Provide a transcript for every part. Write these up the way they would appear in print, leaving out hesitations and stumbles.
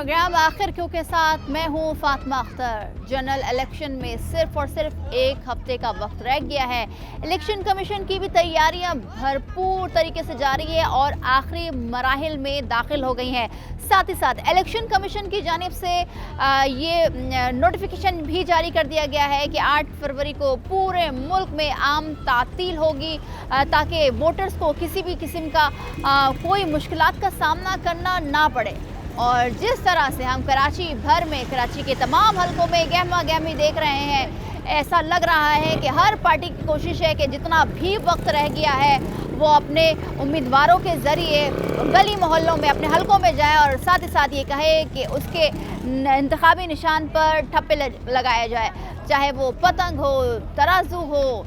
Programme आखिर क्यों के साथ मैं हूं फातिमा अख्तर। जनरल इलेक्शन में सिर्फ और सिर्फ एक हफ्ते का वक्त रह गया है। इलेक्शन कमीशन की भी तैयारियां भरपूर तरीके से जारी है और आखिरी मराहिल में दाखिल हो गई हैं। साथ ही साथ इलेक्शन कमीशन की जानिब से ये नोटिफिकेशन भी जारी कर दिया गया है कि 8 फरवरी को पूरे मुल्क में आम तातील होगी ताकि वोटर्स को किसी भी किस्म का कोई मुश्किलात का सामना करना ना पड़े। और जिस तरह से हम कराची भर में, कराची के तमाम हलकों में गहमा गहमी देख रहे हैं, ऐसा लग रहा है कि हर पार्टी की कोशिश है कि जितना भी वक्त रह गया है वो अपने उम्मीदवारों के ज़रिए गली मोहल्लों में, अपने हलकों में जाए और साथ ही साथ ये कहे कि उसके इंतखाबी निशान पर ठप्पे लगाया जाए, चाहे वो पतंग हो, तराजू हो,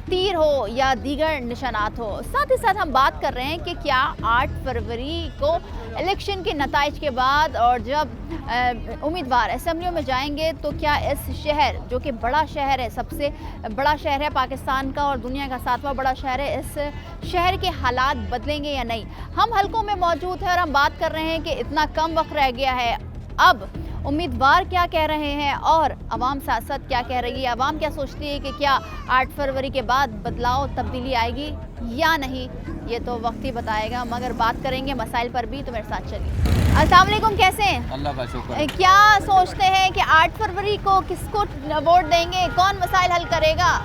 तीर हो या दीगर निशानात हो। साथ ही साथ हम बात कर रहे हैं कि क्या 8 फरवरी को इलेक्शन के नताइज के बाद और जब उम्मीदवार असम्बलियों में जाएंगे तो क्या इस शहर, जो कि बड़ा शहर है, सबसे बड़ा शहर है पाकिस्तान का और दुनिया का 7वां बड़ा शहर है, इस शहर के हालात बदलेंगे या नहीं। हम हलकों में मौजूद हैं और हम बात कर रहे हैं कि इतना कम वक्त रह गया है, अब उम्मीदवार क्या कह रहे हैं और अवाम साथ साथ क्या कह रही है, अवाम क्या सोचती है कि क्या 8 फरवरी के बाद बदलाव, तब्दीली आएगी या नहीं, ये तो वक्त ही बताएगा। मगर बात करेंगे मसाइल पर भी, तो मेरे साथ चलिए। अस्सलाम वालेकुम, कैसे हैं? अल्लाह का शुक्र। क्या सोचते हैं कि 8 फरवरी को किसको वोट देंगे, कौन मसाइल हल करेगा?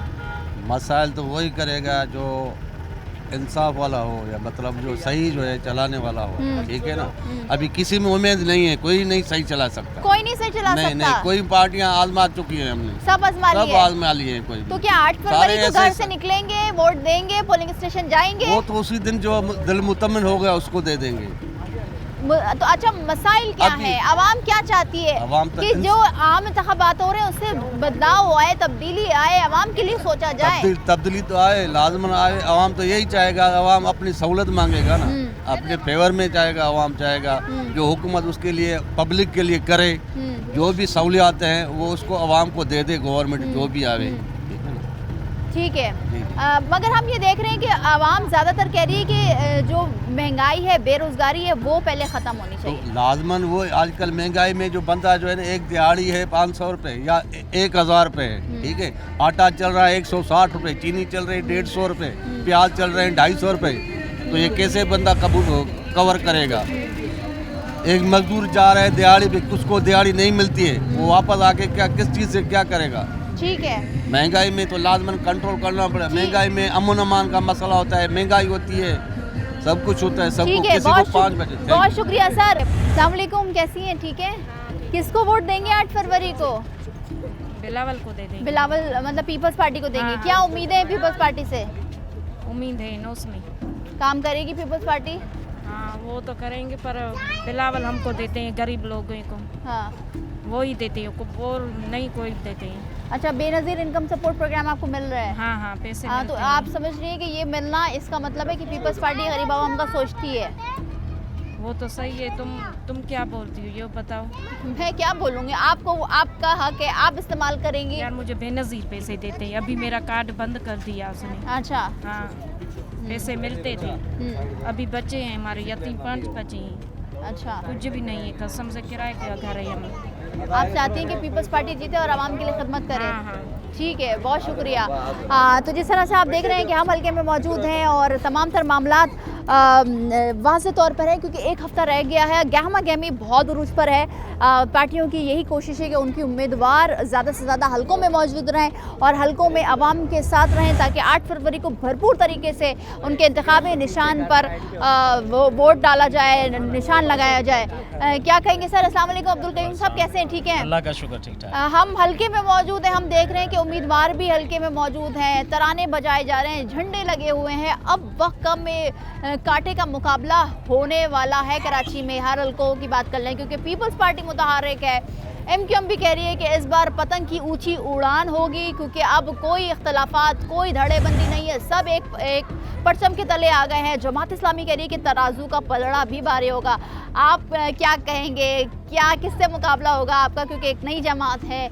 मसाइल तो वही करेगा जो इंसाफ वाला हो, या मतलब जो सही जो है चलाने वाला हो, ठीक है ना। अभी किसी में उम्मीद नहीं है, कोई नहीं सही चला सकता, कोई नहीं सही चला सकता। नहीं, कोई पार्टियां आजमा चुकी है, हमने सब आजमा लिए हैं। कोई तो क्या 8 फरवरी को घर से निकलेंगे, वोट देंगे, पोलिंग स्टेशन जाएंगे? वो तो उसी दिन जो दिल मुतमिन हो गया उसको दे देंगे। तो अच्छा, मसाइल क्या है, आवाम क्या चाहती है कि जो आम इंतखाबात हो रहे हैं उससे बदलाव आए, तब्दीली आए, आवाम के लिए सोचा जाए? तब्दीली तो आए, लाजमन आए। आवाम तो यही चाहेगा, आवाम अपनी सहूलत मांगेगा ना, अपने फेवर में चाहेगा, आवाम चाहेगा जो हुकूमत उसके लिए, पब्लिक के लिए करे, जो भी सहूलियात हैं वो उसको आवाम को दे दे, गवर्नमेंट जो भी आवे, ठीक है। मगर हम ये देख रहे हैं कि आवाम ज़्यादातर कह रही है कि जो महंगाई है, बेरोज़गारी है, वो पहले ख़त्म होनी चाहिए। तो लाजमन वो आजकल महंगाई में जो बंदा जो है ना, एक दिहाड़ी है 500 रुपये या 1000 रुपये है, ठीक है। आटा चल रहा है 160 रुपये, चीनी चल रही है 150 रुपये, प्याज चल रहे हैं 250 रुपये, तो ये कैसे बंदा कवर करेगा? एक मजदूर जा रहा है दिहाड़ी पे, उसको दिहाड़ी नहीं मिलती है, वो वापस आके क्या, किस चीज़ से क्या करेगा? ठीक है। महंगाई में तो लाजमन कंट्रोल करना पड़े। महंगाई में अमन अमान का मसला होता है, महंगाई होती है, सब कुछ होता है, सबको किसी को 5 बजे। बहुत शुक्रिया सर। अस्सलाम वालेकुम, कैसी हैं? ठीक है। किसको वोट देंगे 8 फरवरी को? बिलावल को दे देंगे। बिलावल मतलब पीपल्स पार्टी को देंगे? हाँ। क्या उम्मीदें हैं पीपल्स पार्टी से? उम्मीद है नौस में काम करेगी पीपल्स पार्टी? हाँ, वो तो करेंगे, पर बिलावल हमको देते हैं, गरीब लोगों को। हाँ, वो ही देते हैं, वो नहीं कोई देते हैं। अच्छा, बेनज़ीर इनकम सपोर्ट प्रोग्राम आपको मिल रहा है? हाँ, पैसे हाँ, तो आप समझ रही हैं कि ये मिलना, इसका मतलब है कि पीपल्स पार्टी गरीब आवाम का सोचती है। वो तो सही है। तुम क्या बोलती हो, ये बताओ। मैं क्या बोलूँगी, आपको, आपका हक है, आप इस्तेमाल करेंगी। यार मुझे बेनज़ीर पैसे देते हैं, अभी मेरा कार्ड बंद कर दिया उसने। अच्छा। हाँ, पैसे मिलते थे, अभी बच्चे हैं हमारे, यतीम 5 बच्चे हैं। अच्छा, कुछ भी नहीं है, कसम से किराए का घर है हमें। आप चाहती हैं कि पीपल्स पार्टी जीते और आवाम के लिए खिदमत करे? हाँ। ठीक है, बहुत शुक्रिया। तो जिस तरह से आप देख रहे हैं कि हम हल्के में मौजूद हैं और तमाम तर मामलात वाज़ेह तौर पर है, क्योंकि एक हफ़्ता रह गया है। गहमा गहमी बहुत उरूज पर है। पार्टियों की यही कोशिश है कि उनकी उम्मीदवार ज़्यादा से ज़्यादा हलकों में मौजूद रहें और हलकों में आवाम के साथ रहें, ताकि 8 फरवरी को भरपूर तरीके से उनके इंतखाबी निशान पर वो वोट डाला जाए, निशान लगाया जाए। क्या कहेंगे सर? अस्सलाम वालेकुम, अब्दुल कयूम साहब, कैसे हैं? ठीक हैं? अल्लाह का शुक्र, ठीक ठाक। हम हल्के में मौजूद हैं, हम देख रहे हैं कि उम्मीदवार भी हल्के में मौजूद हैं, तराने बजाए जा रहे हैं, झंडे लगे हुए हैं। अब वक्त कम में कांटे का मुकाबला होने वाला है कराची में। हर हल्कों की बात कर लें, क्योंकि पीपल्स पार्टी मुतहर्रिक है, MQM भी कह रही है कि इस बार पतंग की ऊंची उड़ान होगी, क्योंकि अब कोई इख्तलाफात, कोई धड़ेबंदी नहीं है, सब एक परचम के तले आ गए हैं। जमात इस्लामी कह रही है कि तराजू का पलड़ा भी भारी होगा। आप क्या कहेंगे, क्या किससे मुकाबला होगा आपका, क्योंकि एक नई जमात है,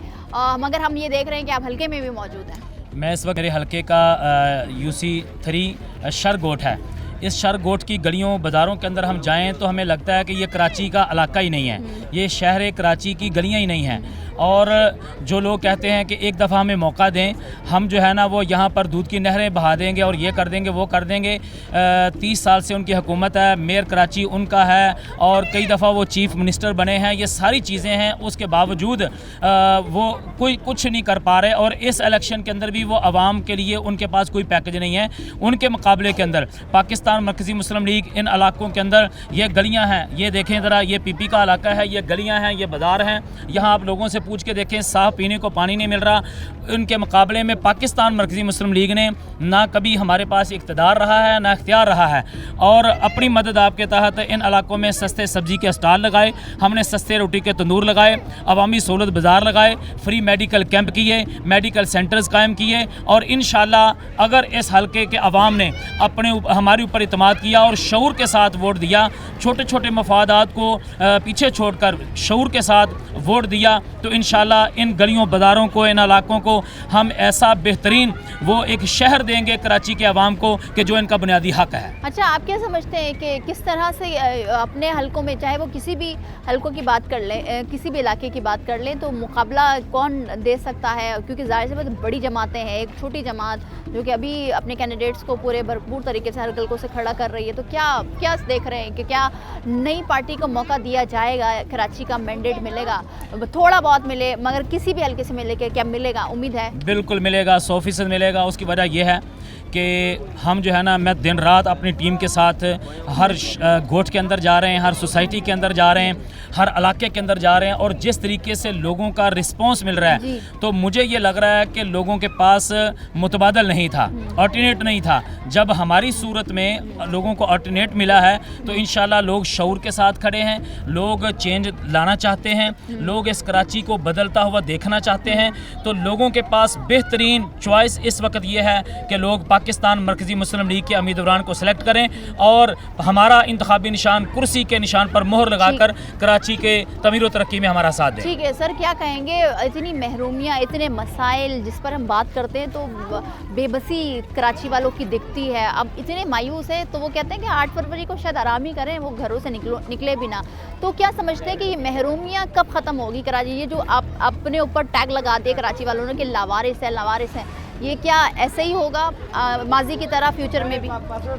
मगर हम ये देख रहे हैं कि आप हल्के में भी मौजूद हैं। मैं इस वक्त मेरे हल्के का UC 3 शरगोट है, इस शरगोट की गलियों बाज़ारों के अंदर हम जाएं तो हमें लगता है कि ये कराची का इलाका ही नहीं है, ये शहर कराची की गलियां ही नहीं हैं। और जो लोग कहते हैं कि एक दफ़ा हमें मौका दें, हम जो है ना वो यहाँ पर दूध की नहरें बहा देंगे और ये कर देंगे वो कर देंगे। 30 साल से उनकी हुकूमत है, मेयर कराची उनका है और कई दफ़ा वो चीफ़ मिनिस्टर बने हैं, ये सारी चीज़ें हैं। उसके बावजूद वो कोई कुछ नहीं कर पा रहे और इस इलेक्शन के अंदर भी वो आवाम के लिए उनके पास कोई पैकेज नहीं है। उनके मुकाबले के अंदर पाकिस्तान मरकज़ी मुस्लिम लीग इन इलाकों के अंदर ये गलियाँ हैं, ये देखें ज़रा, ये पीपी का इलाका है, ये गलियाँ हैं, ये बाज़ार हैं। यहाँ आप लोगों से पूछ के देखें, साफ़ पीने को पानी नहीं मिल रहा। उनके मुकाबले में पाकिस्तान मरकज़ी मुस्लिम लीग ने ना कभी हमारे पास इक़्तिदार रहा है ना इख्तियार रहा है और अपनी मदद आपके तहत इन इलाकों में सस्ते सब्ज़ी के स्टॉल लगाए, हमने सस्ते रोटी के तंदूर लगाए, अवामी सहूलत बाज़ार लगाए, फ्री मेडिकल कैंप किए, मेडिकल सेंटर्स कायम किए और इंशाअल्लाह अगर इस हल्के के अवाम ने हमारे ऊपर इत्मीनान किया और शऊर के साथ वोट दिया, छोटे छोटे मफादात को पीछे छोड़कर शऊर के साथ वोट दिया, तो इंशाअल्लाह इन गलियों बाज़ारों को, इन इलाकों को हम ऐसा बेहतरीन वो एक शहर देंगे कराची के अवाम को कि जो इनका बुनियादी हक है। अच्छा, आप क्या समझते हैं कि किस तरह से अपने हलकों में, चाहे वो किसी भी हलकों की बात कर लें, किसी भी इलाके की बात कर लें, तो मुकाबला कौन दे सकता है? क्योंकि ज़ाहिर सी बात बड़ी जमातें हैं, एक छोटी जमात जो कि अभी अपने कैंडिडेट्स को पूरे भरपूर तरीके से हर हलकों से खड़ा कर रही है, तो क्या देख रहे हैं कि क्या नई पार्टी को मौका दिया जाएगा, कराची का मैंडेट मिलेगा? थोड़ा बहुत मिले मगर किसी भी हल्के से मिले, क्या मिलेगा? उम्मीद है बिल्कुल मिलेगा, 100% मिलेगा। उसकी वजह यह है कि हम जो है ना, मैं दिन रात अपनी टीम के साथ हर गोठ के अंदर जा रहे हैं, हर सोसाइटी के अंदर जा रहे हैं, हर इलाके के अंदर जा रहे हैं और जिस तरीके से लोगों का रिस्पांस मिल रहा है तो मुझे ये लग रहा है कि लोगों के पास मुतबादल नहीं था, ऑल्टरनेट नहीं था। जब हमारी सूरत में लोगों को ऑल्टरनेट मिला है तो इंशाल्लाह लोग शऊर के साथ खड़े हैं, लोग चेंज लाना चाहते हैं, लोग इस कराची को बदलता हुआ देखना चाहते हैं। तो लोगों के पास बेहतरीन चॉइस इस वक्त ये है कि लोग पाकिस्तान मरकज़ी मुस्लिम लीग के उम्मीदवार को सेलेक्ट करें और हमारा इंतखाबी निशान कुर्सी के निशान पर मोहर लगाकर कराची के तमीर व तरक्की में हमारा साथ दें। ठीक है सर, क्या कहेंगे? इतनी महरूमियाँ, इतने मसाइल जिस पर हम बात करते हैं तो बेबसी कराची वालों की दिखती है। अब इतने मायूस है तो वो कहते हैं कि 8 फरवरी को शायद आराम ही करें, वो घरों से निकले भी ना। तो क्या समझते हैं कि ये महरूमियाँ कब ख़त्म होगी कराची? ये जो आप अपने ऊपर टैग लगा दिए कराची वालों ने कि लावारिस है, लावारिस है, ये क्या ऐसे ही होगा माजी की तरह फ्यूचर में भी?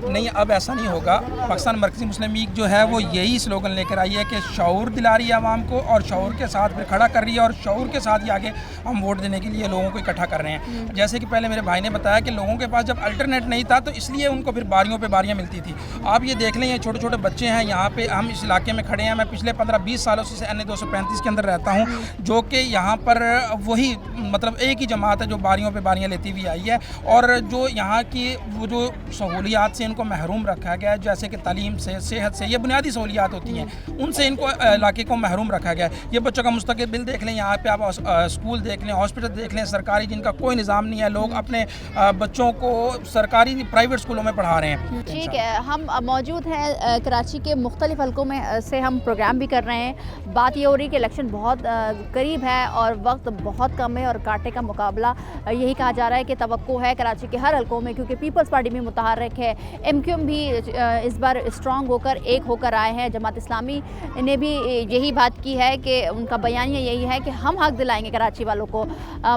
नहीं, अब ऐसा नहीं होगा। पाकिस्तान मरकज़ी मुस्लिम लीग जो है वो यही स्लोगन लेकर आई है कि शऊर दिला रही है आवाम को और शऊर के साथ फिर खड़ा कर रही है और शऊर के साथ ही आगे हम वोट देने के लिए लोगों को इकट्ठा कर रहे हैं। जैसे कि पहले मेरे भाई ने बताया कि लोगों के पास जब अल्टरनेट नहीं था तो इसलिए उनको फिर बारियों पे बारियां मिलती थी। आप ये देख लें, ये छोटे छोटे बच्चे हैं यहाँ पे, हम इस इलाके में खड़े हैं। मैं पिछले 15-20 सालों से NA 235 के अंदर रहता हूँ, जो कि यहाँ पर वही मतलब एक ही जमात है जो बारियों पे बारियां लेती हुई आई है और जो यहाँ की वो जो सहूलियात से इनको महरूम रखा गया है, जैसे कि तालीम से, सेहत से, ये बुनियादी सहूलियात होती हैं, उनसे इनको इलाके को महरूम रखा गया है। ये बच्चों का मुस्तकबिल देख लें, यहाँ पे आप स्कूल देख लें, हॉस्पिटल देख लें, सरकारी जिनका कोई निज़ाम नहीं है, लोग अपने बच्चों को सरकारी प्राइवेट स्कूलों में पढ़ा रहे हैं। ठीक है, हम मौजूद हैं कराची के मुख्तलिफ हलकों में से हम प्रोग्राम भी कर रहे हैं। बात ये हो रही है कि इलेक्शन बहुत करीब है और वक्त बहुत कम है और कांटे का मुकाबला यही कहा जा रहा है कि तवक्को है कराची के हर हलकों में, क्योंकि पीपल्स पार्टी भी मुतहर्रिक है, MQM भी इस बार स्ट्रॉन्ग होकर एक होकर आए हैं। जमात इस्लामी ने भी यही बात की है कि उनका बयानिया यही है कि हम हक दिलाएंगे कराची वालों को।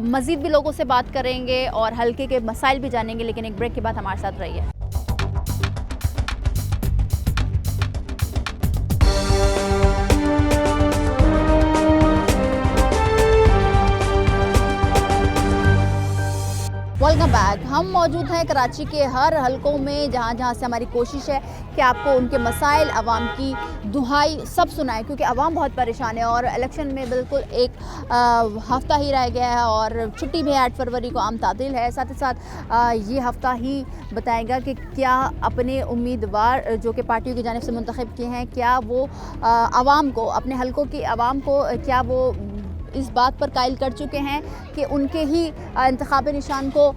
मज़ीद भी लोगों से बात करेंगे और हल्के के मसाइल भी जानेंगे, लेकिन एक ब्रेक के बाद हमारे साथ रहिए। Welcome back. हम मौजूद हैं कराची के हर हलकों में, जहाँ जहाँ से हमारी कोशिश है कि आपको उनके मसाइल, आवाम की दुहाई सब सुनाएं, क्योंकि आवाम बहुत परेशान है और इलेक्शन में बिल्कुल एक हफ़्ता ही रह गया है और छुट्टी भी 8 फरवरी को आम तातील है। साथ ही साथ ये हफ़्ता ही बताएगा कि क्या अपने उम्मीदवार जो कि पार्टियों की जानिब से मुंतखब किए हैं, क्या वो आवाम को, अपने हलकों की आवाम को क्या वो इस बात पर कायल कर चुके हैं कि उनके ही इंतखाबी निशान को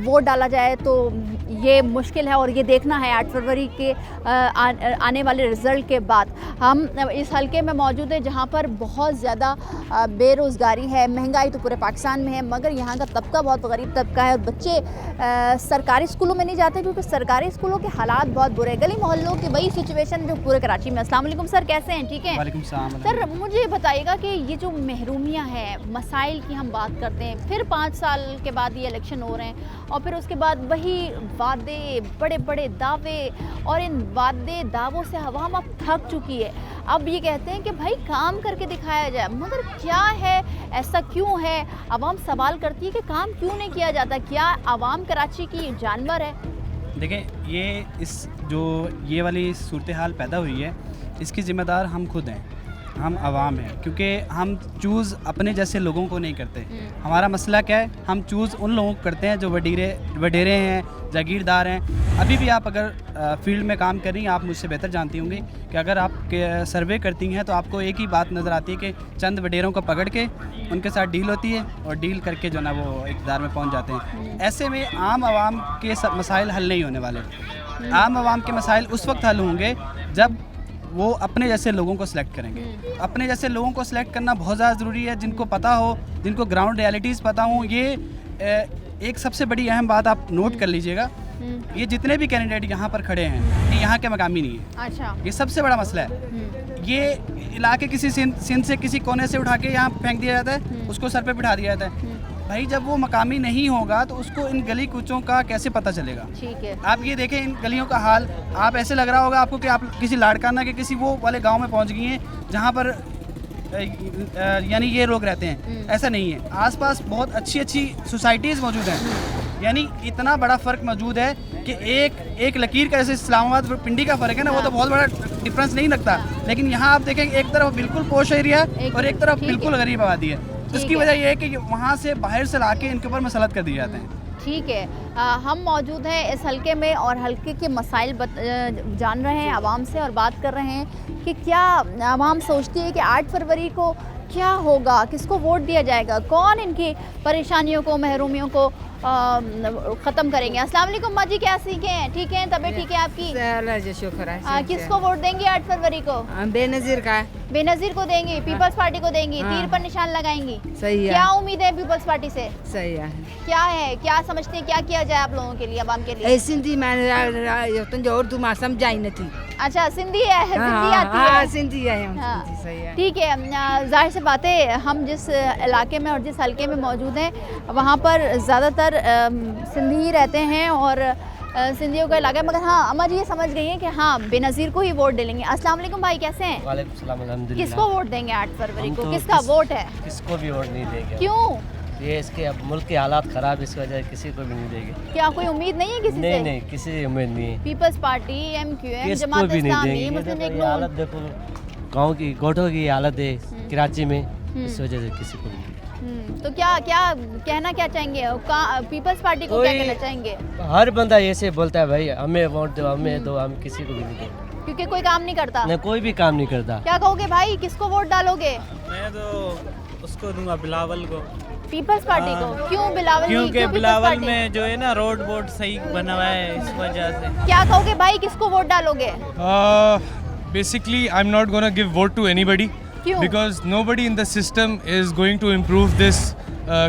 वोट डाला जाए, तो ये मुश्किल है और ये देखना है 8 फरवरी के आने वाले रिज़ल्ट के बाद। हम इस हलके में मौजूद हैं जहाँ पर बहुत ज़्यादा बेरोज़गारी है, महंगाई तो पूरे पाकिस्तान में है, मगर यहाँ का तबका बहुत गरीब तबका है और बच्चे सरकारी स्कूलों में नहीं जाते क्योंकि सरकारी स्कूलों के हालात बहुत बुरे हैं। गली मोहल्लों की वही सिचुएशन जो पूरे कराची में। अस्सलाम वालेकुम सर, कैसे हैं? ठीक है। वालेकुम सलाम। सर मुझे बताइएगा कि ये जो महरूमियाँ हैं, मसाइल की हम बात करते हैं, फिर 5 साल के बाद ये इलेक्शन हो रहे हैं और फिर उसके बाद वही वादे, बड़े बड़े दावे, और इन वादे दावों से अवाम अब थक चुकी है। अब ये कहते हैं कि भाई काम करके दिखाया जाए, मगर क्या है, ऐसा क्यों है? अवाम सवाल करती है कि काम क्यों नहीं किया जाता? क्या अवाम कराची की जानवर है? देखें, ये वाली सूरत हाल पैदा हुई है, इसकी ज़िम्मेदार हम खुद हैं, हम आवाम हैं, क्योंकि हम चूज़ अपने जैसे लोगों को नहीं करते। हमारा मसला क्या है, हम चूज़ उन लोगों को करते हैं जो वडेरे हैं, जागीरदार हैं। अभी भी आप अगर फील्ड में काम कर रही हैं, आप मुझसे बेहतर जानती होंगी कि अगर आप सर्वे करती हैं तो आपको एक ही बात नज़र आती है कि चंद वडेरों को पकड़ के उनके साथ डील होती है और डील करके जो ना वो इक़्तिदार में पहुंच जाते हैं। ऐसे में आम आवाम के मसाइल हल नहीं होने वाले। आम आवाम के मसाइल उस वक्त हल होंगे जब वो अपने जैसे लोगों को सिलेक्ट करेंगे। अपने जैसे लोगों को सिलेक्ट करना बहुत ज़्यादा ज़रूरी है, जिनको पता हो, जिनको ग्राउंड रियलिटीज़ पता हो। ये एक सबसे बड़ी अहम बात आप नोट कर लीजिएगा, ये जितने भी कैंडिडेट यहाँ पर खड़े हैं ये यहाँ के मकामी नहीं है। अच्छा, ये सबसे बड़ा मसला है। ये इलाके किसी सिंध से किसी कोने से उठा के यहाँ फेंक दिया जाता है, उसको सर पे बिठा दिया जाता है। भाई जब वो मकामी नहीं होगा तो उसको इन गली कूचों का कैसे पता चलेगा? ठीक है, आप ये देखें इन गलियों का हाल। आप ऐसे लग रहा होगा आपको कि आप किसी लाड़काना के किसी वो वाले गांव में पहुंच गई हैं जहां पर यानी ये लोग रहते हैं। ऐसा नहीं है, आसपास बहुत अच्छी अच्छी सोसाइटीज़ मौजूद हैं। यानी इतना बड़ा फ़र्क मौजूद है कि एक लकीर का, जैसे इस्लामाबाद और पिंडी का फ़र्क है ना, वो तो बहुत बड़ा डिफरेंस नहीं लगता। लेकिन यहाँ आप देखेंगे एक तरफ बिल्कुल पोश एरिया है और एक तरफ बिल्कुल गरीब आबादी है। इसकी वजह यह है कि वहाँ से बाहर से लाके इनके ऊपर मसलत कर दिए जाते हैं। ठीक है, हम मौजूद हैं इस हलके में और हलके के मसाइल जान रहे हैं आवाम से और बात कर रहे हैं कि क्या आवाम सोचती है कि 8 फरवरी को क्या होगा, किसको वोट दिया जाएगा, कौन इनकी परेशानियों को, महरूमियों को ख़त्म करेंगे। अस्सलाम वालेकुम माँ जी, क्या सीखे हैं? ठीक है, तबीयत ठीक है आपकी? शुक्र है। किसको वोट देंगे 8 फरवरी को? बेनज़ीर का। बेनज़ीर को देंगी, पीपल्स पार्टी को देंगी, तीर पर निशान लगाएंगी। सही है। क्या उम्मीद है पीपल्स पार्टी से? सही है। क्या है, क्या समझते हैं, क्या किया जाए आप लोगों के लिए, आवाम के लिए? सिंधी मैंने उर्दू में समझाई नहीं। अच्छा, सिंधी है, सिंधी आती है। सिंधी है। हाँ। सही है। ठीक है, जाहिर सी बात है, हम जिस इलाके में और जिस हलके में मौजूद हैं वहाँ पर ज़्यादातर सिंधी ही रहते हैं और सिंधियों का इलाका है। मगर हाँ, अम्मा जी ये समझ गई हैं कि हाँ बेनज़ीर को ही वोट डालेंगे। अस्सलाम वालेकुम भाई, कैसे हैं? वालेकुम सलाम, अल्हम्दुलिल्लाह। किसको वोट देंगे 8 फरवरी को? तो किसका वोट है? किसको भी वोट नहीं देंगे। क्यों? ये इसके अब मुल्क के हालात ख़राब, इस वजह से किसी को भी नहीं देंगे। क्या कोई उम्मीद नहीं है किसी से? नहीं, किसी से उम्मीद नहीं है। पीपल्स पार्टी, MQM, किसको जमात भी नहीं इस्लामी, देंगे। मुस्लिम लीग ये हालत देखो, गाँव की गोठों की हालत है कराची में, इस वजह से किसी को भी नहीं। तो क्या कहना क्या चाहेंगे पीपल्स पार्टी को? क्या कहना चाहेंगे? हर बंदा ऐसे बोलता है भाई हमें वोट दो, हमें दो, हम किसी को भी नहीं देंगे क्योंकि कोई काम नहीं करता। नहीं, कोई भी काम नहीं करता। क्या कहोगे भाई, किसको वोट डालोगे? मैं तो उसको दूंगा, बिलावल को। पीपल्स पार्टी को? क्यों बिलावल? क्योंकि बिलावल में जो है ना रोड बोर्ड सही बना हुआ है, इस वजह से। क्या कहोगे भाई, किसको वोट डालोगे? Basically, I'm not gonna give vote to anybody. क्यों? Because nobody in the system is going to improve this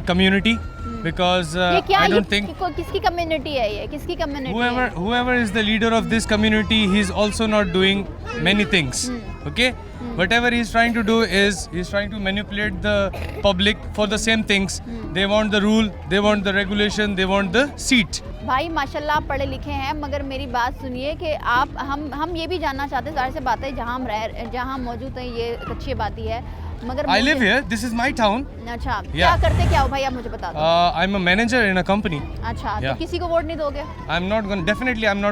community. Because ये क्या, I don't think किसकी कम्युनिटी है ये? किसकी community? whoever is the leader of this community, he's also not doing many things. Okay, whatever he's trying to do is he's trying to manipulate the public for the same things. They want the rule, they want the regulation, they want the seat. भाई माशाल्लाह आप पढ़े लिखे हैं, मगर मेरी बात सुनिए कि आप हम ये भी जानना चाहते हैं, ज़ाहिर सी बात है जहाँ हम मौजूद हैं ये एक अच्छी बात ही है, मगर I live here. This is my town. अच्छा, क्या करते क्या हो भाई, आप मुझे बता दो। I'm a manager in a company. अच्छा, तो Yeah. किसी को वोट नहीं दोगे? I'm not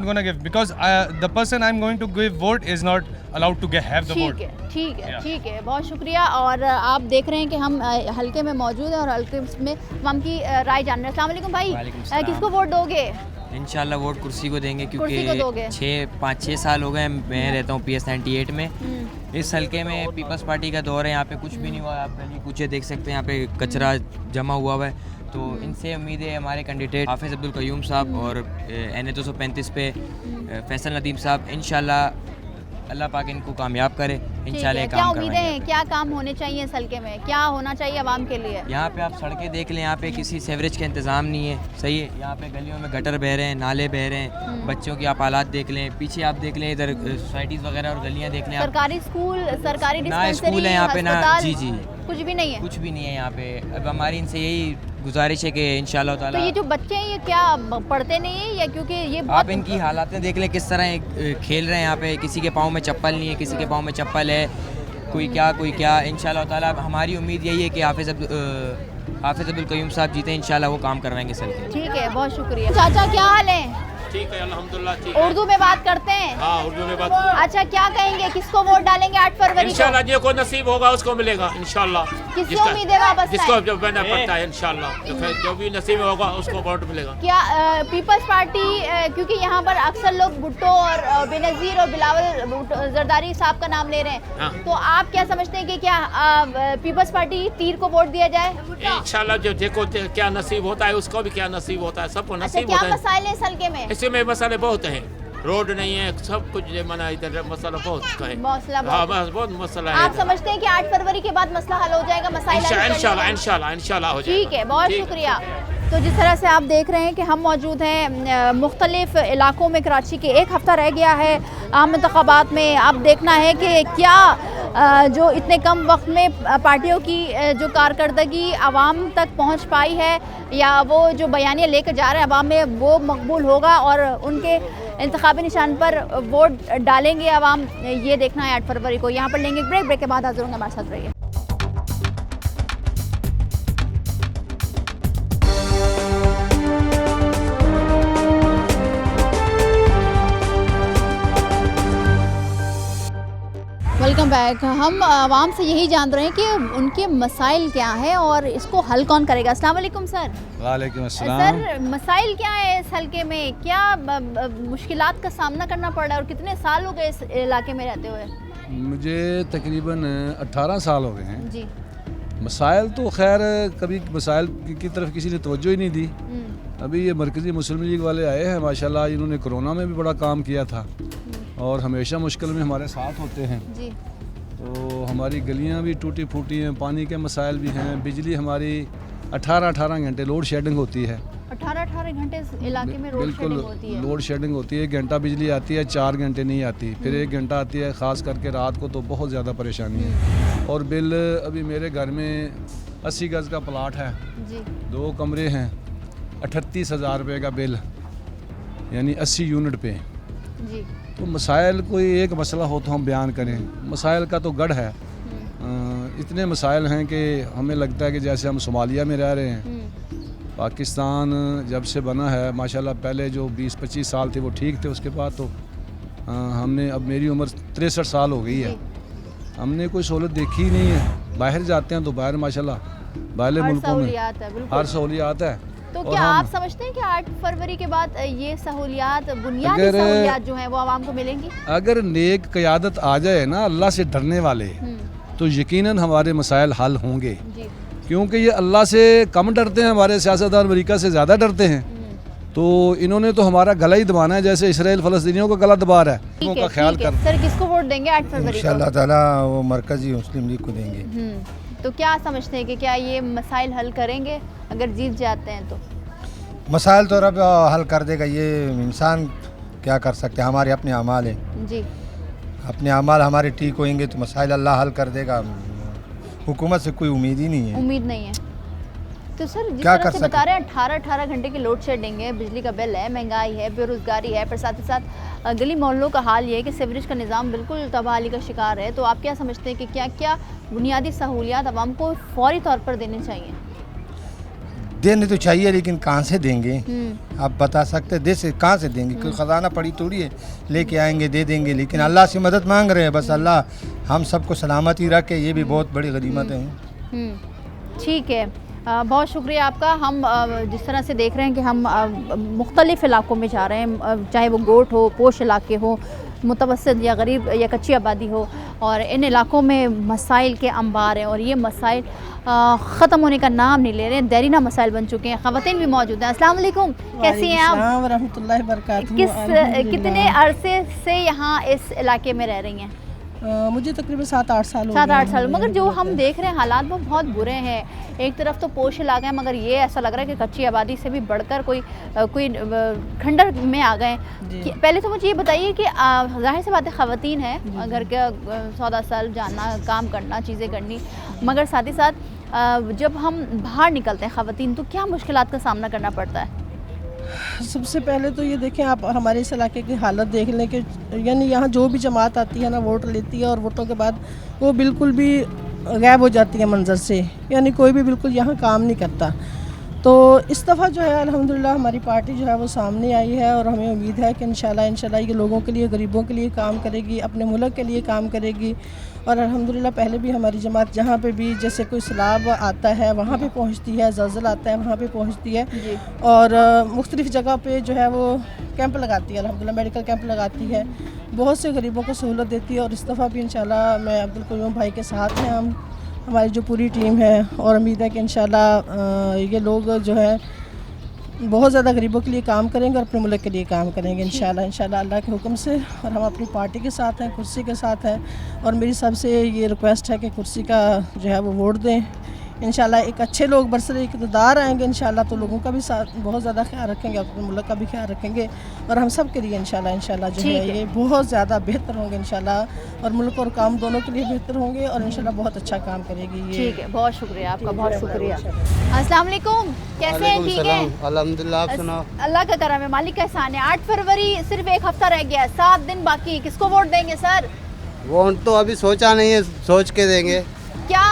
gonna give because the person I'm going to give vote is not allowed to have the vote. ठीक है, Yeah. ठीक है, बहुत शुक्रिया। और आप देख रहे हैं कि हम हल्के में मौजूद हैं और हल्के में हम की राय जान रहे हैं। अस्सलाम वालेकुम भाई, किसको वोट दोगे? इंशाल्लाह वोट कुर्सी को देंगे, कुर्सी को दोगे? क्योंकि 5-6 साल हो गए मैं रहता हूँ PS 98 में, इस हलके में पीपल्स पार्टी का दौर है, यहाँ पे कुछ भी नहीं हुआ। आप गली कूचे देख सकते हैं, यहाँ पे कचरा जमा हुआ हुआ है। तो इनसे उम्मीद है हमारे कैंडिडेट हाफिज़ अब्दुल क़य्यूम साहब और NA 235 पे फैसल नदीम साहब, इंशाल्लाह अल्लाह पाक इनको कामयाब करे। इंशाल्लाह क्या उम्मीदें हैं, क्या काम होने चाहिए इस हलके में, क्या होना चाहिए आवाम के लिए? यहाँ पे आप सड़कें देख लें, यहाँ पे किसी सीवरेज का इंतज़ाम नहीं है, सही है। यहाँ पे गलियों में गटर बह रहे हैं, नाले बह रहे हैं, बच्चों की आप हालात देख लें, पीछे आप देख लें, इधर सोसाइटीज़ वगैरह और गलियाँ देख लें। सरकारी स्कूल, सरकारी ना स्कूल है यहाँ पे, ना जी कुछ भी नहीं है, कुछ भी नहीं है यहाँ पे। अब हमारी इनसे यही गुजारिश है कि इंशाल्लाह ताला। तो ये जो बच्चे हैं ये क्या पढ़ते नहीं है या क्योंकि ये आप इनकी हालातें देख लें किस तरह खेल रहे हैं यहाँ पे, किसी के पाँव में चप्पल नहीं है, किसी के पाँव में चप्पल है, कोई क्या। इंशाल्लाह ताला हमारी उम्मीद यही है कि हाफिज़ अब्दुल क़य्यूम साहब जीते, इंशाल्लाह वो काम करवाएंगे सर के। ठीक है, बहुत शुक्रिया। चाचा क्या हाल है? ठीक है अल्हम्दुलिल्लाह, ठीक। उर्दू में बात करते हैं? हाँ उर्दू में बात। अच्छा, क्या कहेंगे, किसको वोट डालेंगे 8 फरवरी को? इंशाल्लाह जिसको नसीब होगा उसको मिलेगा इंशाल्लाह। किससे उम्मीद है वापस? जिसको जो बनना पड़ता है इंशाल्लाह, जो भी नसीब होगा उसको वोट मिलेगा। क्या पीपल्स पार्टी, क्योंकि यहाँ पर अक्सर लोग भुट्टो और बेनज़ीर और बिलावल जरदारी साहब का नाम ले रहे हैं, हाँ। तो आप क्या समझते हैं कि क्या पीपल्स पार्टी तीर को वोट दिया जाए? इंशाल्लाह जो देखो क्या नसीब होता है उसको भी क्या नसीब होता है, सबको नसीब क्या होता है। मसाइल है इस हल्के में? इसमें मसाले बहुत हैं, रोड नहीं है, सब कुछ मना, इधर मसाला बहुत है। हाँ बस बहुत मसला है। आप समझते हैं कि 8 फरवरी के बाद मसला हल हो जाएगा? मसाइल इंशाल्लाह हो जाएगा। ठीक है, बहुत शुक्रिया। तो जिस तरह से आप देख रहे हैं कि हम मौजूद हैं मुख्तलिफ इलाकों में कराची के, एक हफ़्ता रह गया है आम इंतखाबात में। अब देखना है कि क्या जो इतने कम वक्त में पार्टियों की जो कारकर्दगी आवाम तक पहुंच पाई है या वो जो बयानियाँ लेकर जा रहे हैं आवाम में वो मकबूल होगा और उनके इंतखाबी निशान पर वोट डालेंगे आवाम, ये देखना है 8 फरवरी को। यहाँ पर लेंगे ब्रेक के बाद हाजिर होंगे, हमारे साथ रहिए। Welcome back. हम आवाम से यही जान रहे हैं कि उनके मसाइल क्या हैं और इसको हल कौन करेगा। अस्सलाम वालेकुम सर। वालेकुम अस्सलाम। सर, मसाइल क्या है इस हल्के में, क्या मुश्किलात का सामना करना पड़ रहा है और कितने साल हो गए इस इलाके में रहते हुए? मुझे तकरीबन 18 साल हो गए हैं जी। मसाइल तो खैर कभी मसाइल की तरफ किसी ने तवज्जो ही नहीं दी। अभी ये मरकज़ी मुस्लिम लीग वाले आए हैं माशाल्लाह, इन्होंने कोरोना में भी बड़ा काम किया था और हमेशा मुश्किल में हमारे साथ होते हैं जी। तो हमारी गलियां भी टूटी फूटी हैं, पानी के मसाइल भी हैं, बिजली हमारी 18 घंटे लोड शेडिंग होती है। 18 घंटे इस इलाके में लोड शेडिंग होती है? लोड शेडिंग होती है, 1 घंटा बिजली आती है, 4 घंटे नहीं आती, फिर 1 घंटा आती है, ख़ास करके रात को तो बहुत ज़्यादा परेशानी है। और बिल अभी मेरे घर में 80 गज़ का प्लाट है जी, 2 कमरे हैं, 38,000 रुपये का बिल, यानी 80 यूनिट पे जी। तो मसाइल कोई एक मसला हो तो हम बयान करें, मसाइल का तो गढ़ है। इतने मसाइल हैं कि हमें लगता है कि जैसे हम सोमालिया में रह रहे हैं। पाकिस्तान जब से बना है माशाल्लाह, पहले जो 20-25 साल थे वो ठीक थे, उसके बाद तो हमने, अब मेरी उम्र 63 साल हो गई है, हमने कोई सहूलत देखी ही नहीं है। बाहर जाते हैं तो बाहर माशाल्लाह बाहर मुल्कों में हर सहूलियात है। तो क्या आप समझते हैं कि 8 फरवरी के बाद ये सहूलियात, बुनियादी सहूलियात जो हैं वो आवाम को मिलेंगी? अगर नेक क़यादत आ जाए ना, अल्लाह से डरने वाले, तो यकीनन हमारे मसाइल हल होंगे। क्योंकि ये अल्लाह से कम डरते हैं, हमारे सियासतदान अमेरिका से ज़्यादा डरते हैं। तो इन्होंने तो हमारा गला ही दबाना है, जैसे इसराइल फ़लस्तीनियों का गला दबा रहा है। उनका ख्याल कर। सर, किसको वोट देंगे 8 फरवरी को? इंशाअल्लाह ताला वो मरकज़ी मुस्लिम लीग को देंगे। तो क्या समझते हैं कि क्या ये मसाइल हल करेंगे अगर जीत जाते हैं तो? मसाइल तो रब हल कर देगा, ये इंसान क्या कर सकते हैं, हमारे अपने अमाल हैं जी। अपने अमाल हमारे ठीक होंगे तो मसाइल अल्लाह हल कर देगा। हुकूमत से कोई उम्मीद ही नहीं है। उम्मीद नहीं है तो सर जिस क्या तरह कर से बता रहे हैं 18 घंटे की लोड शेडिंग है, बिजली का बिल है, महंगाई है, बेरोज़गारी है, पर साथ ही साथ गली मोहल्लों का हाल ये है कि सीवरेज का निज़ाम बिल्कुल तबाही का शिकार है। तो आप क्या समझते हैं कि क्या क्या बुनियादी सहूलियात आवाम को फौरी तौर पर देनी चाहिए? देने तो चाहिए, लेकिन कहाँ से देंगे आप बता सकते हैं? देश से कहाँ से देंगे? कोई ख़जाना पड़ी थोड़ी है, लेके आएंगे दे देंगे, लेकिन अल्लाह से मदद मांग रहे हैं। बस अल्लाह हम सबको सलामती रखे, ये भी बहुत बड़ी गनीमत है। ठीक है, बहुत शुक्रिया आपका। हम जिस तरह से देख रहे हैं कि हम मुख्तलिफ़ इलाकों में जा रहे हैं, चाहे वो गोट हो, पोश इलाके हो, मुतवस्सित या गरीब या कच्ची आबादी हो, और इन इलाकों में मसाइल के अंबार हैं और ये मसाइल ख़त्म होने का नाम नहीं ले रहे हैं, देरीना मसाइल बन चुके हैं। ख़वातीन भी मौजूद हैं। अस्सलाम वालेकुम, कैसी हैं आप? रहमतुल्लाहि बरकातहू। कितने अरसे से यहाँ इस इलाके में रह रही हैं? मुझे तकरीबन 7-8 साल हो गए। 7-8 साल। मगर जो हम देख रहे हैं हालात वो बहुत बुरे हैं। एक तरफ तो पोश इलाका है, मगर ये ऐसा लग रहा है कि कच्ची आबादी से भी बढ़कर कोई खंडर में आ गए। पहले तो मुझे ये बताइए कि जाहिर सी बात है ख़वातीन है, घर का सौदा साल जानना, काम करना, चीज़ें करनी, मगर साथ ही साथ जब हम बाहर निकलते हैं ख़वातीन तो क्या मुश्किलात का सामना करना पड़ता है? सबसे पहले तो ये देखें आप, हमारे इस इलाके की हालत देख लें कि यानी यहाँ जो भी जमात आती है ना, वोट लेती है और वोटों के बाद वो बिल्कुल भी गायब हो जाती है मंजर से, यानी कोई भी बिल्कुल यहाँ काम नहीं करता। तो इस दफ़ा जो है अल्हम्दुलिल्लाह हमारी पार्टी जो है वो सामने आई है और हमें उम्मीद है कि इंशाल्लाह ये लोगों के लिए, गरीबों के लिए काम करेगी, अपने मुल्क के लिए काम करेगी। और अल्हम्दुलिल्लाह पहले भी हमारी जमात जहाँ पे भी जैसे कोई सैलाब आता है वहाँ पे पहुँचती है, ज़लज़ला आता है वहाँ पे पहुँचती है और मुख्तलिफ़ जगह पे जो है वो कैंप लगाती है, अल्हम्दुलिल्लाह मेडिकल कैंप लगाती है, बहुत से गरीबों को सहूलत देती है। और इस दफ़ा भी इंशाल्लाह मैं अब्दुल क़य्यूम भाई के साथ हैं, हम हमारी जो पूरी टीम है और उम्मीद है कि इंशाल्लाह ये लोग जो है बहुत ज़्यादा गरीबों के लिए काम करेंगे और अपने मुल्क के लिए काम करेंगे इंशाल्लाह अल्लाह के हुक्म से। और हम अपनी पार्टी के साथ हैं, कुर्सी के साथ हैं और मेरी सबसे ये रिक्वेस्ट है कि कुर्सी का जो है वो वोट दें। इंशाल्लाह एक अच्छे लोग बरसरे इक़्तिदार आएंगे इंशाल्लाह तो लोगों का भी साथ बहुत ज़्यादा ख्याल रखेंगे, अपने मुल्क का भी ख्याल रखेंगे और हम सब के लिए इंशाल्लाह जो है ये बहुत ज़्यादा बेहतर होंगे इंशाल्लाह और मुल्क और काम दोनों के लिए बेहतर होंगे और इंशाल्लाह बहुत अच्छा काम करेगी ये। ठीक है, बहुत शुक्रिया आपका, बहुत शुक्रिया। अस्सलाम वालेकुम, कैसे हैं? ठीक है अल्हम्दुलिल्लाह, आप सुनाओ? अल्लाह का करम है, मालिक का एहसान है। 8 फरवरी सिर्फ एक हफ्ता रह गया है, 7 दिन बाकी, किसको वोट देंगे सर? वोट तो अभी सोचा नहीं है, सोच के देंगे। क्या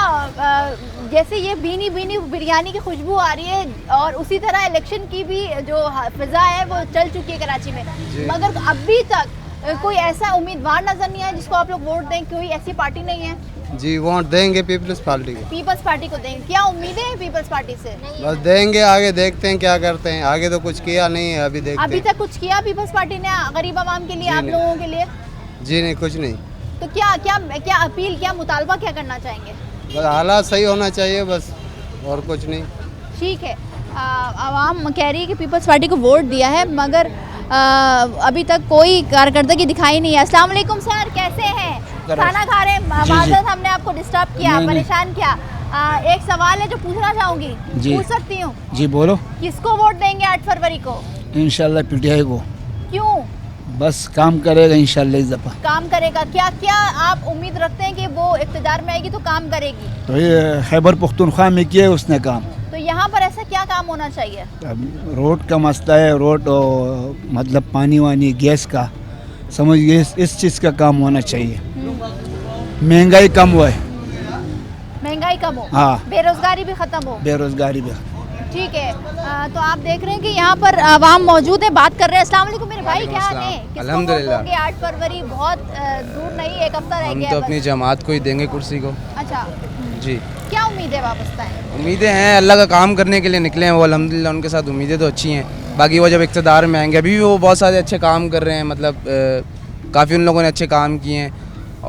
जैसे ये भीनी भीनी बिरयानी की खुशबू आ रही है और उसी तरह इलेक्शन की भी जो फिजा है वो चल चुकी है कराची में, मगर अभी तक कोई ऐसा उम्मीदवार नजर नहीं आया जिसको आप लोग वोट दें? कोई ऐसी पार्टी नहीं है? जी वोट देंगे पीपल्स पार्टी को। पीपल्स पार्टी को देंगे। क्या उम्मीदें हैं पीपल्स पार्टी से? बस देंगे, आगे देखते हैं क्या करते हैं। आगे तो कुछ किया नहीं है, अभी देखते हैं। अभी तक कुछ किया पीपल्स पार्टी ने गरीब आवाम के लिए, आप लोगों के लिए? जी नहीं, कुछ नहीं। तो क्या अपील, क्या मुतालबा क्या करना चाहेंगे? बस हालात सही होना चाहिए बस, और कुछ नहीं। ठीक है, आवाम कह रही है कि पीपल्स पार्टी को वोट दिया है मगर अभी तक कोई कारकर्दगी दिखाई नहीं है। अस्सलाम वालेकुम सर, कैसे हैं? खाना खा रहे हैं? माज़रत हमने आपको डिस्टर्ब किया, परेशान किया। एक सवाल है जो पूछना चाहूँगी, पूछ सकती हूँ? जी बोलो। किसको वोट देंगे 8 फरवरी को? इंशाल्लाह पीटीआई को। क्यों? बस काम करेगा इंशाल्लाह इस दफ़ा। काम करेगा। क्या आप उम्मीद रखते हैं कि वो इक़्तिदार में आएगी तो काम करेगी? तो ये खैबर पख्तूनख्वा में किया उसने काम, तो यहाँ पर ऐसा क्या काम होना चाहिए? रोड का मसला है, रोड और मतलब पानी वानी गैस का, समझिए इस चीज़ का काम होना चाहिए। महंगाई कम हुआ है। महंगाई कम हो, हाँ, बेरोजगारी भी खत्म हो। बेरोजगारी भी। ठीक है, तो आप देख रहे हैं कि यहाँ पर आवाम मौजूद है, बात कर रहे हैं। अस्सलाम वालेकुम मेरे भाई, क्या हाल है? अल्हम्दुलिल्लाह। 8 फरवरी बहुत दूर नहीं, एक हफ्ता रह गया। हम तो अपनी जमात को ही देंगे कुर्सी को। अच्छा जी, क्या उम्मीद है वापस बताएं? उम्मीदें हैं, अल्लाह का काम करने के लिए निकले हैं वो, अल्हम्दुलिल्लाह उनके साथ उम्मीदें तो अच्छी हैं। बाकी वो जब इक़्तिदार में आएंगे, अभी भी वो बहुत सारे अच्छे काम कर रहे हैं, मतलब काफ़ी उन लोगों ने अच्छे काम किए हैं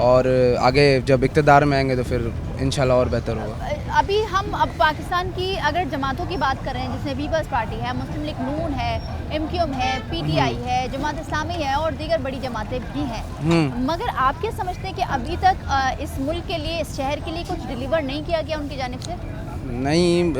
और आगे जब इक़्तिदार में आएंगे तो फिर इंशाल्लाह और बेहतर होगा। अभी हम अब पाकिस्तान की अगर जमातों की बात करें जिसमें पीपल्स पार्टी है, मुस्लिम लीग नून है, MQM है, PTI है, जमात इस्लामी है और दीगर बड़ी जमातें भी हैं, मगर आप क्या समझते हैं कि अभी तक इस मुल्क के लिए, इस शहर के लिए कुछ डिलीवर नहीं किया गया उनकी जानिब से? नहीं,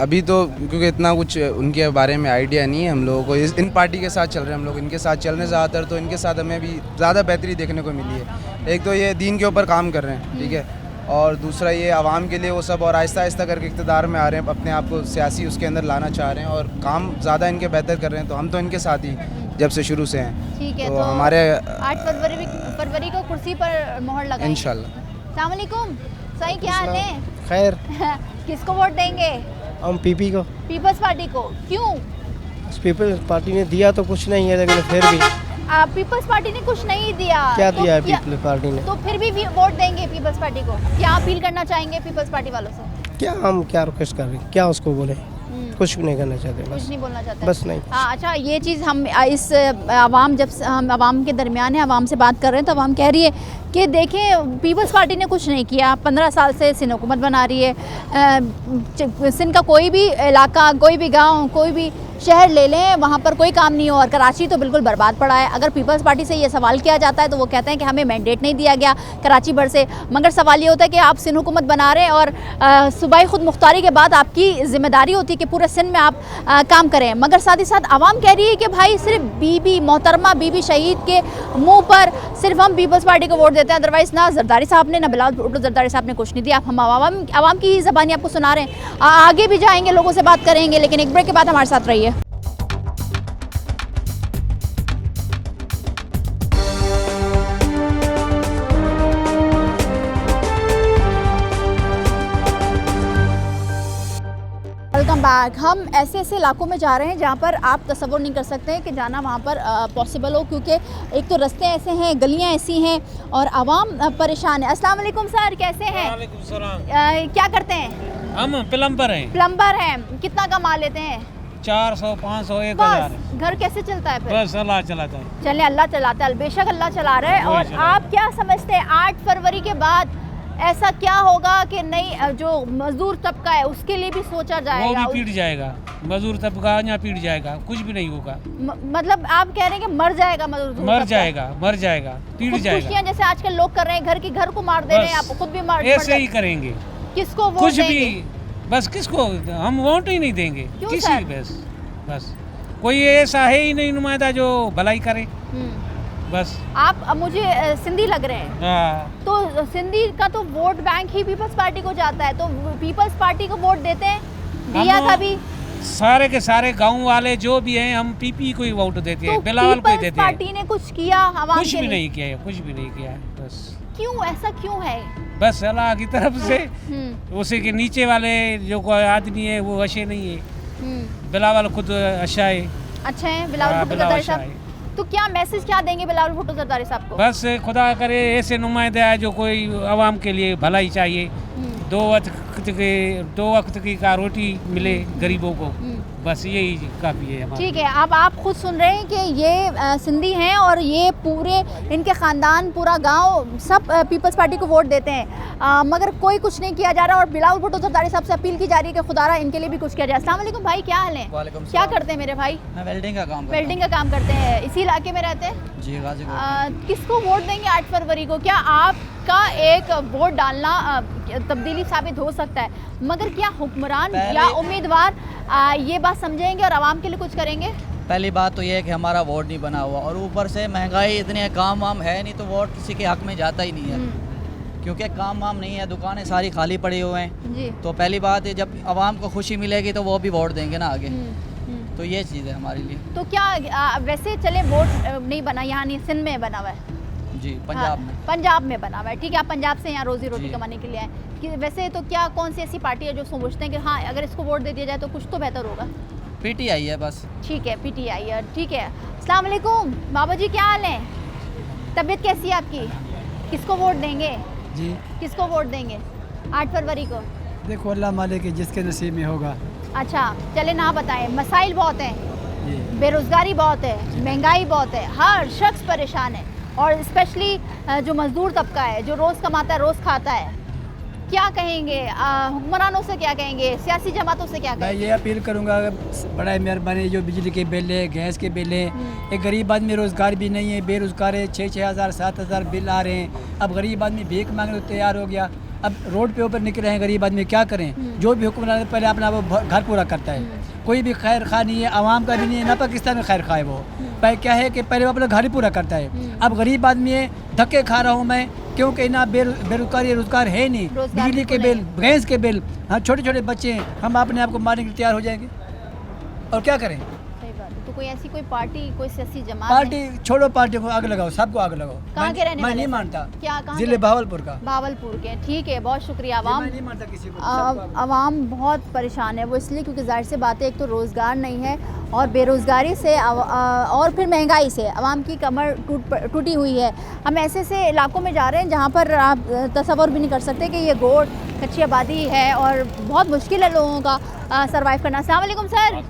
अभी तो क्योंकि इतना कुछ उनके बारे में आइडिया नहीं है हम लोगों को। इन पार्टी के साथ चल रहे हैं हम लोग, इनके साथ चल रहे हैं ज़्यादातर, तो इनके साथ हमें भी ज़्यादा बेहतरी देखने को मिली है। एक तो ये दीन के ऊपर काम कर रहे हैं, ठीक है, और दूसरा ये आवाम के लिए वो सब और आहिस्ता आहिस्ता करके इक़्तिदार में आ रहे हैं, अपने आप को सियासी उसके अंदर लाना चाह रहे हैं और काम ज़्यादा इनके बेहतर कर रहे हैं। तो हम तो इनके साथ ही जब से शुरू से हैं। ठीक है, तो हमारे 8 फरवरी को कुर्सी पर मोहर लगाएंगे इंशाल्लाह। अस्सलाम वालेकुम, सही क्या हाल है? खैर। किसको वोट देंगे? हम पीपी को। पीपल्स पार्टी को। क्यों? पीपल्स पार्टी ने दिया तो कुछ नहीं है, लेकिन फिर भी पीपल्स पार्टी ने कुछ नहीं दिया। क्या दिया है पीपल्स पार्टी ने? तो फिर भी वोट देंगे पीपल्स पार्टी को। क्या अपील करना चाहेंगे पीपल्स पार्टी वालों से? क्या हम क्या रिक्वेस्ट कर रहे हैं, क्या उसको बोले? कुछ भी नहीं करना चाहते, कुछ बस नहीं बोलना चाहते बस नहीं। अच्छा, ये चीज़ हम इस आवाम जब हम आवाम के दरमियान है, आवाम से बात कर रहे हैं तो आवाम कह रही है कि देखें पीपल्स पार्टी ने कुछ नहीं किया, 15 साल से सिंध हुकूमत बना रही है। सिंध का कोई भी इलाका, कोई भी गांव, कोई भी शहर ले लें, वहाँ पर कोई काम नहीं हो, और कराची तो बिल्कुल बर्बाद पड़ा है। अगर पीपल्स पार्टी से ये सवाल किया जाता है तो वो कहते हैं कि हमें मैंडेट नहीं दिया गया कराची भर से। मगर सवाल ये होता है कि आप सिंध हुकूमत बना रहे हैं और सूबाई खुद मुख्तारी के बाद आपकी ज़िम्मेदारी होती है कि पूरे सिंध में आप काम करें। मगर साथ ही साथ आवाम कह रही है कि भाई सिर्फ बीबी मोहतरमा बीबी शहीद के मुँह पर सिर्फ हम पीपल्स पार्टी को वोट देते हैं, अदरवाइज़ ना जरदारी साहब ने ना बिलावल भुट्टो जरदारी साहब ने कुछ नहीं दिया। हम आवाम की ही ज़बानी आपको सुना रहे हैं। आगे भी जाएंगे, लोगों से बात करेंगे, लेकिन एक ब्रेक के बाद हमारे साथ रहिए। Welcome back. हम ऐसे ऐसे इलाकों में जा रहे हैं जहाँ पर आप तसव्वुर नहीं कर सकते हैं कि जाना वहाँ पर पॉसिबल हो, क्योंकि एक तो रास्ते ऐसे हैं, गलियाँ ऐसी हैं और आवाम परेशान है। अस्सलाम वालेकुम सर, कैसे हैं? वालेकुम सलाम। क्या करते हैं? हम प्लम्बर हैं। प्लम्बर हैं। कितना कमा लेते हैं? 400, 500, 1000। घर कैसे चलता है फिर? बस अल्लाह चलाता है। चले, अल्लाह चलाता है, बेशक अल्लाह चला रहा है। और आप क्या समझते हैं 8 फरवरी के बाद ऐसा क्या होगा कि नहीं, जो मजदूर तबका है उसके लिए भी सोचा जाएगा? वो भी पीट जाएगा, मजदूर तबका यहाँ पीट जाएगा, कुछ भी नहीं होगा। मतलब आप कह रहे हैं कि मर जाएगा मजदूर? मर जाएगा, पीट जाएगा। जैसे आजकल लोग कर रहे हैं, घर की घर को मार दे रहे हैं, आप खुद भी मार ऐसे ही करेंगे। किसको वोट कुछ देंगे? भी, बस किसको हम वोट ही नहीं देंगे किसी, बस कोई ऐसा है ही नहीं नुमाइंदा जो भलाई करे। बस आप मुझे सिंधी लग रहे हैं, तो सिंधी का तो वोट बैंक ही पीपल्स पार्टी को जाता है, तो पीपल्स पार्टी को वोट देते हैं? दिया था भी सारे के सारे गांव वाले जो भी हैं, हम पीपी को ही वोट देते हैं, बिलावल को ही देते हैं। पार्टी ने कुछ किया कुछ भी नहीं किया, कुछ भी नहीं किया। बस क्यों, ऐसा क्यों है? बस अल्लाह की तरफ से उसी के नीचे वाले जो कोई आदमी है वो अच्छे नहीं है। बिलावल खुद अच्छा है। अच्छा है बिलावल भुट्टो जरदारी साहब। तो क्या मैसेज क्या देंगे बिलावल भुट्टो जरदारी साहब को? बस खुदा करे ऐसे नुमाइंदे है जो कोई आवाम के लिए भलाई चाहिए, दो वक्त की का रोटी मिले गरीबों को, बस यही काफ़ी है हमारा। ठीक है, अब आप खुद सुन रहे हैं कि ये सिंधी हैं और ये पूरे इनके ख़ानदान, पूरा गांव सब पीपल्स पार्टी को वोट देते हैं, मगर कोई कुछ नहीं किया जा रहा। और बिलावल भुट्टो जरदारी साहब से अपील की जा रही है कि खुदारा इनके लिए भी कुछ किया जाए। अस्सलाम वालेकुम भाई, क्या हाल है? क्या करते हैं मेरे भाई? मैं वेल्डिंग का काम करते हैं। इसी इलाके में रहते हैं जी? गाजीपुर। किसको वोट देंगे 8 फरवरी को? क्या आपका एक वोट डालना तब्दीली साबित हो सकता है, मगर क्या हुक्मरान या उम्मीदवार ये बात समझेंगे और आवाम के लिए कुछ करेंगे? पहली बात तो ये है कि हमारा वोट नहीं बना हुआ, और ऊपर से महंगाई इतनी है, काम वाम है नहीं, तो वोट किसी के हक में जाता ही नहीं है, क्योंकि काम वाम नहीं है, दुकानें सारी खाली पड़ी हुए हैं जी। तो पहली बात है, जब आवाम को खुशी मिलेगी तो वो भी वोट देंगे ना आगे। तो ये चीज़ है हमारे लिए। तो क्या वैसे चले वोट नहीं बना, यहाँ नहीं, सिंध में बना हुआ है जी, पंजाब में। पंजाब में बना हुआ है, ठीक है। आप पंजाब से यहाँ रोजी रोटी कमाने के लिए आए कि वैसे तो क्या कौन सी ऐसी पार्टी है जो सोचते हैं कि हाँ अगर इसको वोट दे दिया जाए तो कुछ तो बेहतर होगा? पीटीआई है बस। ठीक है, पीटीआई है, ठीक है। अस्सलाम वालेकुम बाबा जी, क्या हाल है? तबीयत कैसी है आपकी? किसको वोट देंगे जी? किसको वोट देंगे 8 फरवरी को? देखो अल्लाह मालिक है, जिसके नसीब में होगा। अच्छा चले ना बताएं, मसाइल बहुत हैं, बेरोज़गारी बहुत है, महंगाई बहुत है, हर शख्स परेशान है, और स्पेशली जो मजदूर तबका है जो रोज़ कमाता है रोज़ खाता है। क्या कहेंगे हुक्मरानों से, क्या कहेंगे सियासी जमातों से, क्या कहेंगे? मैं ये अपील करूँगा, बड़ा मेहरबानी, जो बिजली के बिल है, गैस के बिल है, एक गरीब आदमी रोज़गार भी नहीं है, बेरोज़गार है, 6-6 हज़ार 7 हज़ार बिल आ रहे हैं। अब गरीब आदमी भीख मांगने को तैयार हो गया, अब रोड पे ऊपर निकले हैं गरीब आदमी, क्या करें? जो भी हुक्मरान पहले अपना वो घर पूरा करता है, कोई भी खैर खा नहीं है, आवाम का भी नहीं है, ना पाकिस्तान में खैर खा है वो। पर क्या है कि पहले वो अपना घर ही पूरा करता है। अब गरीब आदमी है, धक्के खा रहा हूँ मैं, क्योंकि ना बेरोजगारी रोजगार है नहीं, बिजली के बिल, गैस के बिल, हाँ छोटे छोटे बच्चे हैं, हम अपने आप को मारने के लिए तैयार हो जाएंगे, और क्या करें? तो कोई ऐसी कोई पार्टी, कोई सियासी जमात? पार्टी छोड़ो, पार्टी को आग लगाओ, सबको आग लगाओ। कहाँ के रहने मैं नहीं मानता। क्या? जिले भावलपुर का। भावलपुर के, ठीक है, बहुत शुक्रिया। आवाम नहीं मानता किसी को। आवाम बहुत परेशान है, वो इसलिए क्योंकि जाहिर सी बात है, एक तो रोज़गार नहीं है और बेरोज़गारी से और फिर महंगाई से आवाम की कमर टूटी हुई है। हम ऐसे से इलाकों में जा रहे हैं जहाँ पर आप तसव्वुर भी नहीं कर सकते कि ये कच्ची आबादी है और बहुत मुश्किल है लोगों का सरवाइव करना। अस्सलाम वालेकुम सर,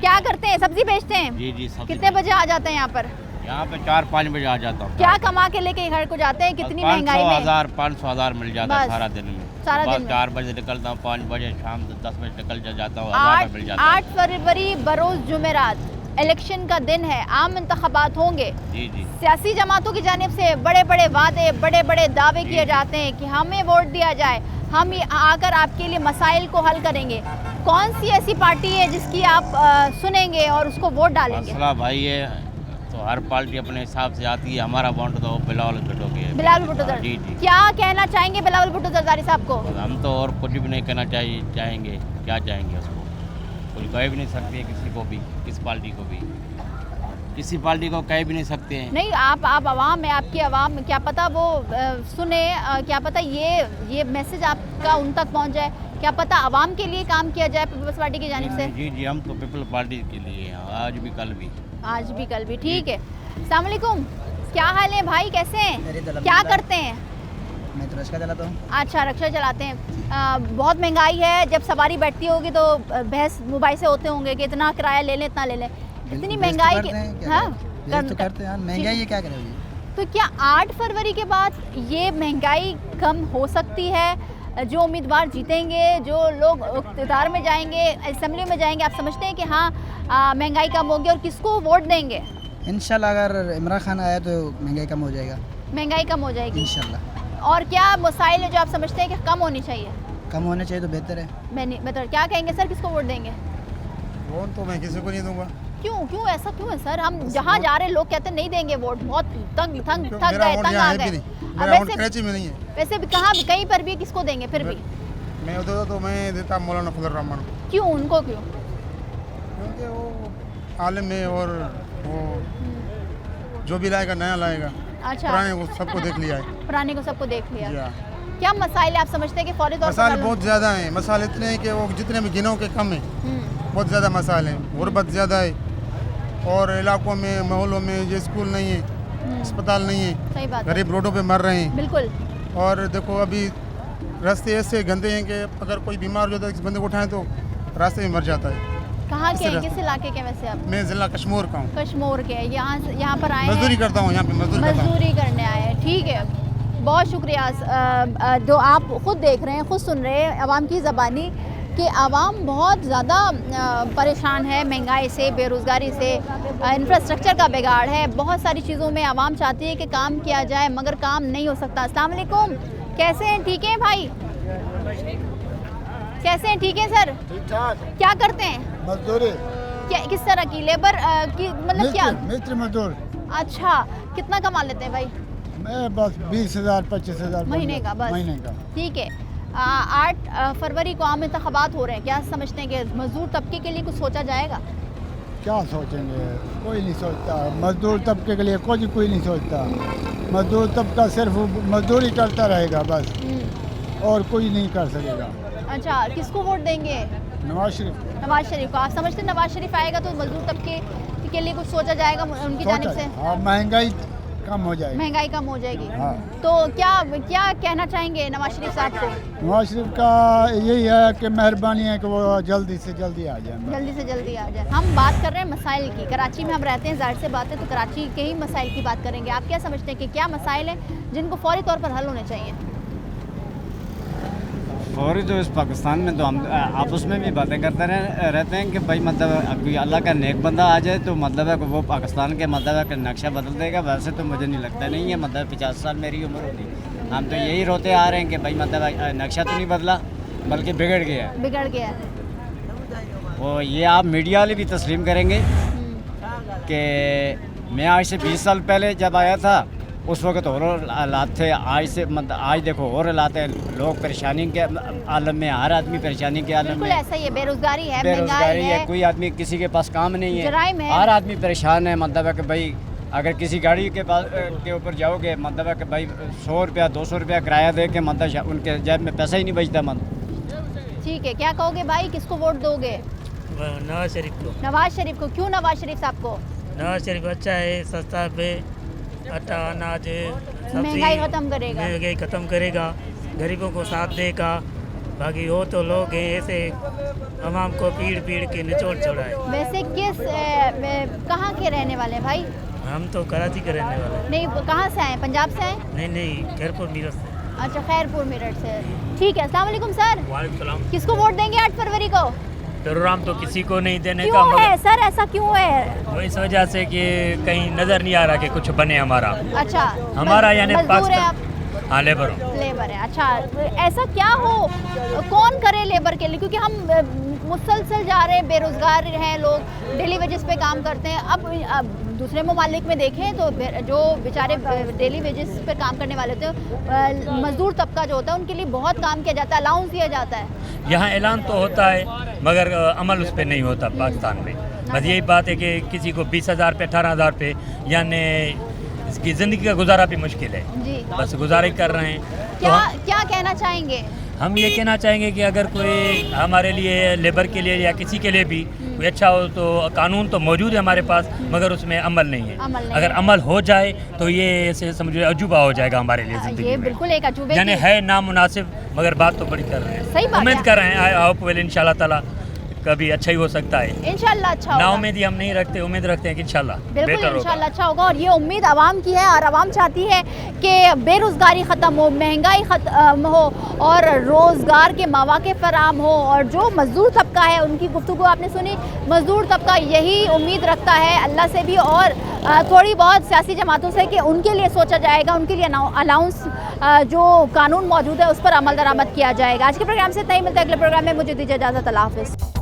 क्या करते हैं? सब्जी बेचते हैं? जी जी। कितने बजे आ जाते हैं यहाँ पर? यहाँ पे 4-5 बजे आ जाता हूँ। क्या कमा के लेके घर को जाते हैं? कितनी महंगाई में? 500,000 मिल जाता है सारा दिन में। सारा दिन में 4 बजे निकलता हूँ, 5 बजे शाम 10 बजे निकल जाता हूँ, 1000 मिल जाता है। 8 फरवरी बरोज़ जुमेरात इलेक्शन का दिन है, आम इंतखाबात होंगे। जी जी। सियासी जमातों की जानिब से बड़े बड़े वादे, बड़े बड़े दावे किए जाते हैं कि हमें वोट दिया जाए, हम आकर आपके लिए मसाइल को हल करेंगे। कौन सी ऐसी पार्टी है जिसकी आप सुनेंगे और उसको वोट डालेंगे? मसला भाई ये तो हर पार्टी अपने हिसाब से आती है। हमारा वोट तो बिलावल भुट्टो के। बिलावल भुट्टो जरदारी। जी जी। क्या कहना चाहेंगे बिलावल भुट्टो जरदारी साहब को? हम तो और कुछ भी नहीं कहना चाहेंगे। क्या चाहेंगे उसको? कुछ कह भी नहीं सकते किसी को भी, किस पार्टी को भी, किसी पार्टी को कह भी नहीं सकते हैं। नहीं, आप आवाम है, आपकी आवाम में क्या पता वो सुने, क्या पता ये मैसेज आपका उन तक पहुंच जाए, क्या पता आवाम के लिए काम किया जाए पीपल्स पार्टी की जानिब से। जी जी, हम तो पीपल पार्टी के लिए हैं, आज भी कल भी। आज भी कल भी, ठीक है। अस्सलाम वालेकुम, क्या हाल है भाई, कैसे हैं? क्या करते हैं? मैं तो रिक्शा चलाता हूँ। अच्छा, रिक्शा चलाते हैं। बहुत महंगाई है, जब सवारी बैठती होगी तो बहस मोबाइल से होते होंगे कि इतना किराया ले लें, इतना ले लें। इतनी महंगाई के तो करते हैं, महंगाई है, क्या करेंगे? तो क्या 8 फरवरी के बाद ये महंगाई कम हो सकती है? जो उम्मीदवार जीतेंगे, जो लोग इक़्तिदार में जाएंगे, असेंबली में जाएंगे, आप समझते हैं कि हाँ महंगाई कम होगी? और किसको वोट देंगे? इंशाल्लाह अगर इमरान खान आया तो महंगाई कम हो जाएगा। महंगाई कम हो जाएगी इंशाल्लाह। और क्या मसाइल है जो आप समझते हैं कि कम होनी चाहिए? कम होने चाहिए तो बेहतर है। बेहतर क्या कहेंगे सर, किसको वोट देंगे? वोट तो मैं किसी को नहीं दूंगा। क्यों ऐसा क्यों है सर? हम जहाँ जा रहे हैं लोग कहते हैं नहीं देंगे वोट, बहुत थक गए, तंग आ गए। कराची में नहीं है। वैसे भी कहाँ भी कहीं पर भी किसको देंगे? फिर भी मैं उधर तो मैं देता मौलाना फजल रहमान। क्यों? उनको क्यों? क्योंकि वो आलिम है और वो जो भी लाएगा नया लाएगा। अच्छा, पुराने को सबको देख लिया है। पुराने को सबको देख लिया। क्या मसाइल आप समझते हैं कि फौरी तौर पर? मसाइल बहुत ज़्यादा हैं। मसाइल इतने हैं कि वो जितने भी गिनो के कम है। बहुत ज़्यादा मसाइल हैं। गुर्बत ज़्यादा है और इलाकों में, मोहल्लों में जो स्कूल नहीं है, अस्पताल नहीं है, सही बात, गरीब रोडों पे मर रहे हैं। बिल्कुल। और देखो अभी रास्ते ऐसे गंदे हैं कि अगर कोई बीमार हो जाता है, किसी बंदे को उठाएं तो रास्ते में मर जाता है। कहाँ के हैं, किस इलाके के? वैसे आप? मैं ज़िला कश्मीर का हूँ। कश्मीर के, यहाँ पर आए हैं? मजदूरी करता हूँ, यहाँ पे मजदूरी करने आए हैं, ठीक है। बहुत शुक्रिया। जो आप ख़ुद देख रहे हैं, ख़ुद सुन रहे हैं आवाम की ज़बानी कि आवाम बहुत ज़्यादा परेशान है महंगाई से, बेरोज़गारी से, इंफ्रास्ट्रक्चर का बिगाड़ है, बहुत सारी चीज़ों में आवाम चाहती है कि काम किया जाए मगर काम नहीं हो सकता। अस्सलाम वालेकुम, कैसे हैं? ठीक हैं भाई? कैसे हैं? ठीक है सर। क्या करते हैं? मजदूरी। क्या, किस तरह की? लेबर की मतलब क्या? मित्र मजदूर। अच्छा, कितना कमा लेते हैं भाई? मैं बस 20,000 25,000 महीने का, बस महीने का। ठीक है। 8 फरवरी को आम इंतखाबात हो रहे हैं, क्या समझते हैं कि मजदूर तबके के लिए कुछ सोचा जाएगा? क्या सोचेंगे, कोई नहीं सोचता। मजदूर तबके के लिए कोई नहीं सोचता। मजदूर तबका सिर्फ मजदूरी करता रहेगा बस, और कोई नहीं कर सकेगा। अच्छा, किसको वोट देंगे? नवाज शरीफ। नवाज शरीफ को। आप समझते हैं नवाज शरीफ आएगा तो मजदूर तबके के लिए कुछ सोचा जाएगा उनकी जानिब से? हाँ, महंगाई कम हो जाएगी। महंगाई कम हो जाएगी। हाँ। तो क्या कहना चाहेंगे नवाज शरीफ साहब को? नवाज शरीफ का यही है कि मेहरबानी है कि वो जल्दी से जल्दी आ जाए। जल्दी से जल्दी आ जाए। हम बात कर रहे हैं मसाइल की, कराची में हम रहते हैं, जाहिर से बात है, तो कराची के ही मसाइल की बात करेंगे। आप क्या समझते हैं कि क्या मसाइल हैं जिनको फौरी तौर पर हल होने चाहिए? फौरी तो इस पाकिस्तान में तो हम आपस में भी बातें करते रहते हैं कि भाई मतलब कोई अल्लाह का नेक बंदा आ जाए तो मतलब है कि वो पाकिस्तान के मतलब है कि नक्शा बदल देगा। वैसे तो मुझे नहीं लगता, नहीं है। मतलब 50 साल मेरी उम्र होगी, हम तो यही रोते आ रहे हैं कि भाई मतलब नक्शा तो नहीं बदला बल्कि बिगड़ गया। बिगड़ गया। वो ये आप मीडिया वाले भी तस्लीम करेंगे कि मैं आज से 20 साल पहले जब आया था उस वक्त और हालात थे, आज से मतलब आज देखो और हालात है। लोग परेशानी के आलम में, हर आदमी परेशानी के आलम में। ऐसा ही है, बेरोजगारी है, बेरोजगारी है, कोई आदमी किसी के पास काम नहीं है, हर आदमी परेशान है। मतलब है कि भाई अगर किसी गाड़ी के पास के ऊपर जाओगे मतलब है कि भाई 100 रुपया 200 रुपया किराया दे के मतलब उनके जेब में पैसा ही नहीं बचता। ठीक है, क्या कहोगे भाई, किसको वोट दोगे? नवाज शरीफ को। नवाज शरीफ को। क्यों नवाज शरीफ साहब को? नवाज शरीफ अच्छा है, सस्ता पे आटा अनाज महंगाई खत्म करेगा, महंगाई खत्म करेगा, गरीबों को साथ देगा बाकी वो तो लोग हैं ऐसे आवाम को पीड़ पीड़ के निचोड़ छोड़ाए। वैसे किस कहाँ के रहने वाले हैं भाई? हम तो कराची के रहने वाले हैं। नहीं, कहाँ से आए? पंजाब से आए? नहीं, खैरपुर मीरठ से। अच्छा, खैरपुर मेरठ से। ठीक है, अस्सलाम वालेकुम सर। वालेकुम सलाम। किसको वोट देंगे 8 फरवरी को? प्रोग्राम तो किसी को नहीं देने का। क्यों है सर, ऐसा क्यों है? वो इस वजह से कि कहीं नजर नहीं आ रहा कि कुछ बने हमारा। अच्छा, हमारा यानी मजदूर है आप? हाँ, लेबर है। अच्छा, ऐसा क्या हो, कौन करे लेबर के लिए? क्योंकि हम मुसलसल जा रहे हैं, बेरोजगार हैं लोग, डेली वेजेस पे काम करते हैं। अब दूसरे ममालिक में देखें तो जो बेचारे डेली वेजेस पे काम करने वाले होते हैं, मजदूर तबका जो होता है, उनके लिए बहुत काम किया जाता है, अलाउंस दिया जाता है। यहाँ ऐलान तो होता है मगर अमल उस पर नहीं होता पाकिस्तान में। बस यही बात है कि किसी को 20,000 पे 18,000 पे, यानी इसकी ज़िंदगी का गुजारा भी मुश्किल है। बस गुजारा कर रहे हैं। क्या कहना चाहेंगे? हम ये कहना चाहेंगे कि अगर कोई हमारे लिए, लेबर के लिए या किसी के लिए भी कोई अच्छा हो तो कानून तो मौजूद है हमारे पास, मगर उसमें अमल नहीं है। अगर अमल हो जाए तो ये ऐसे समझो अजूबा हो जाएगा हमारे लिए ज़िंदगी में। बिल्कुल एक अजूबे यानी है नामुनासिब, मगर बात तो बड़ी कर रहे हैं। सही बात है। उम्मीद कर रहे हैं होप विल इंशाल्लाह ताला कभी अच्छा ही हो सकता है। इंशाल्लाह अच्छा होगा। ना उम्मीद ही हम नहीं रखते, उम्मीद रखते हैं कि इंशाल्लाह बिल्कुल इंशाल्लाह अच्छा होगा। और ये उम्मीद आवाम की है, और आवाम चाहती है कि बेरोज़गारी ख़त्म हो, महंगाई ख़त्म हो और रोज़गार के मौक़े फराम हो। और जो मज़दूर तबका है, उनकी गुफ्तगू आपने सुनी, मज़दूर तबका यही उम्मीद रखता है अल्लाह से भी और थोड़ी बहुत सियासी जमातों से कि उनके लिए सोचा जाएगा, उनके लिए अलाउंस जो कानून मौजूद है उस पर अमल दरामद किया जाएगा। आज के प्रोग्राम से इतना ही, मिलता है अगले प्रोग्राम में। मुझे दीजिए इजाज़त, अल्लाह हाफ़िज़।